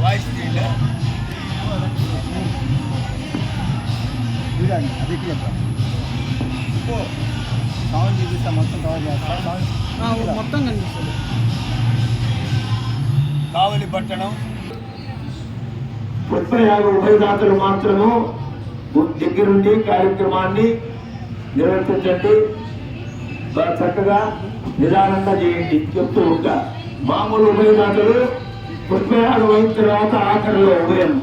Voice చూడండి అది sound చూపిస్తా మొత్తం కవర్ చేస్తా మొత్తం కనిపిస్తుంది. కావలి పట్టణం పుష్పయాగ ఉభయదాతలు మాత్రము దగ్గరుండి కార్యక్రమాన్ని నిర్వర్తించండి. చక్కగా నిదానంగా చేయండి. చెప్తూ ఉంటా మామూలు ఉభయదాతలు పుష్పయాగం అయిన తర్వాత ఆఖరిలో ఉభయం.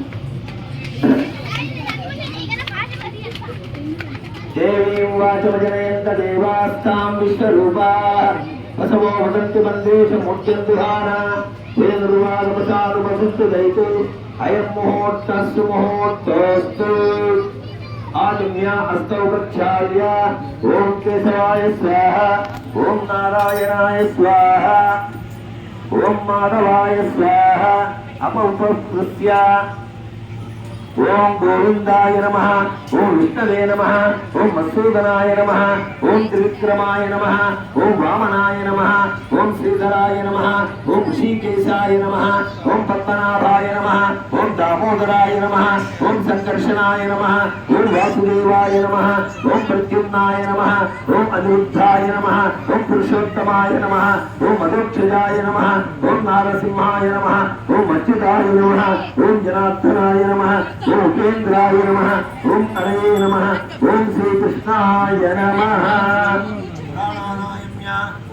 దేవీం వాచమజనయంత దేవాస్తాం విశ్వరూపా వసవో వదంతి మందేశ ముఖ్యందుహాన వేనుర్వాగమసానుమసంతు దైతు అయం ముహూర్తస్సు ముహూర్తోస్తు. ఆదిమ్య హస్తౌ ప్రక్షాళ్య ఓం కేశవాయ స్వాహ, ఓం నారాయణాయ స్వాహ, ఓం మాధవాయ స్వాహ. అపౌపస్పృశ్య ఓం గోవిందాయ నమః, ఓం విష్ణవే నమః, ఓం మధుసూదనాయ నమః, ఓం త్రివిక్రమాయ నమః, ఓం వామనాయ నమః, ఓం శ్రీధరాయ నమః, ఓం ఋషికేశాయ నమః, ఓం పద్మనాభాయ నమః, ఓం దామోదరాయ నమః, ఓం సంకర్షణాయ నమః, ఓం వాసుదేవాయ నమః, ఓం ప్రద్యుమ్నాయ నమః, ఓం అనిరుద్ధాయ నమః, ఓం పురుషోత్తమాయ నమః, ఓం మధోక్షజాయ నమః, ఓం నారసింహాయ నమః, ఓం అచ్యుతాయ నమః, ఓం జనార్దనాయ నమః, ఓం ఉపేంద్రాయ నమః, ఓం హరయే నమః, ఓం శ్రీకృష్ణాయ నమః.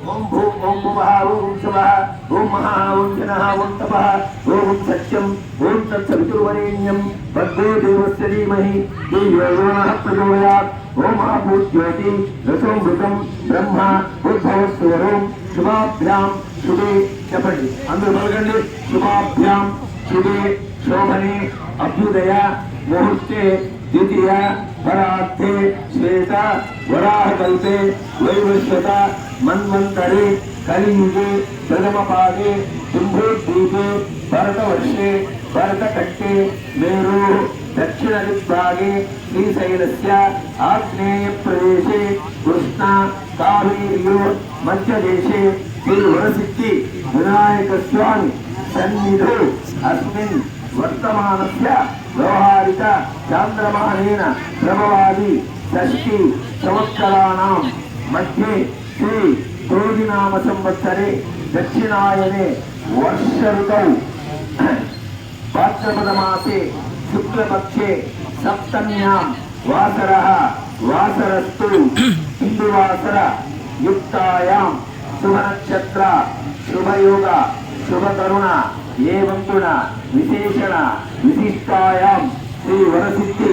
ఓం భూం ఓం భువః ఓం శుభః ఓం మహా ఓం జనః ఓం తపః ఓం సత్యం ఓం తత్సవితుర్వరేణ్యం భర్గో దేవస్య ధీమహి ధియో యో నః ప్రచోదయాత్. ఓం ఆభూజ్యోతి రసోమృతం బ్రహ్మ ఉద్భవస్వరం. శుభాభ్యాం శుభే చెప్పండి అందరూ పలకండి. శుభాభ్యాం శుభే శోభనే అభ్యుదయ ముహూర్తే ద్వితీయ పరార్థే శ్వేత వరాహకల్పే వైవస్వత మన్వంతరే కలియుగే ప్రథమపాదే సింహోద్వీపే భరతవర్షే భరతకట్టే మేరు దక్షిణ దిగ్భాగే శ్రీశైలస్య ఆగ్నేయ ప్రదేశే కృష్ణ కావేర్యో మధ్యదేశే శ్రీ వరసిద్ధి వినాయక స్వామి సన్నిధౌ అస్మిన్ వర్తమానస్య వ్యవహారిక చాంద్రమానేన ప్రభవాది షష్ఠి సంవత్సరాణం మధ్యే శ్రీ క్రోధినామ సంవత్సరే దక్షిణాయనే వర్ష ఋతౌ భాద్రపదమాసే శుక్లపక్షే సప్తమ్యాం వాసరః వాసరస్తు హిందువాసర యుక్తాయాం శుభనక్షత్ర శుభయోగ శుభకరుణ ఏవంతున విశేషణ విశిష్టాయాం శ్రీ వరసిద్ధి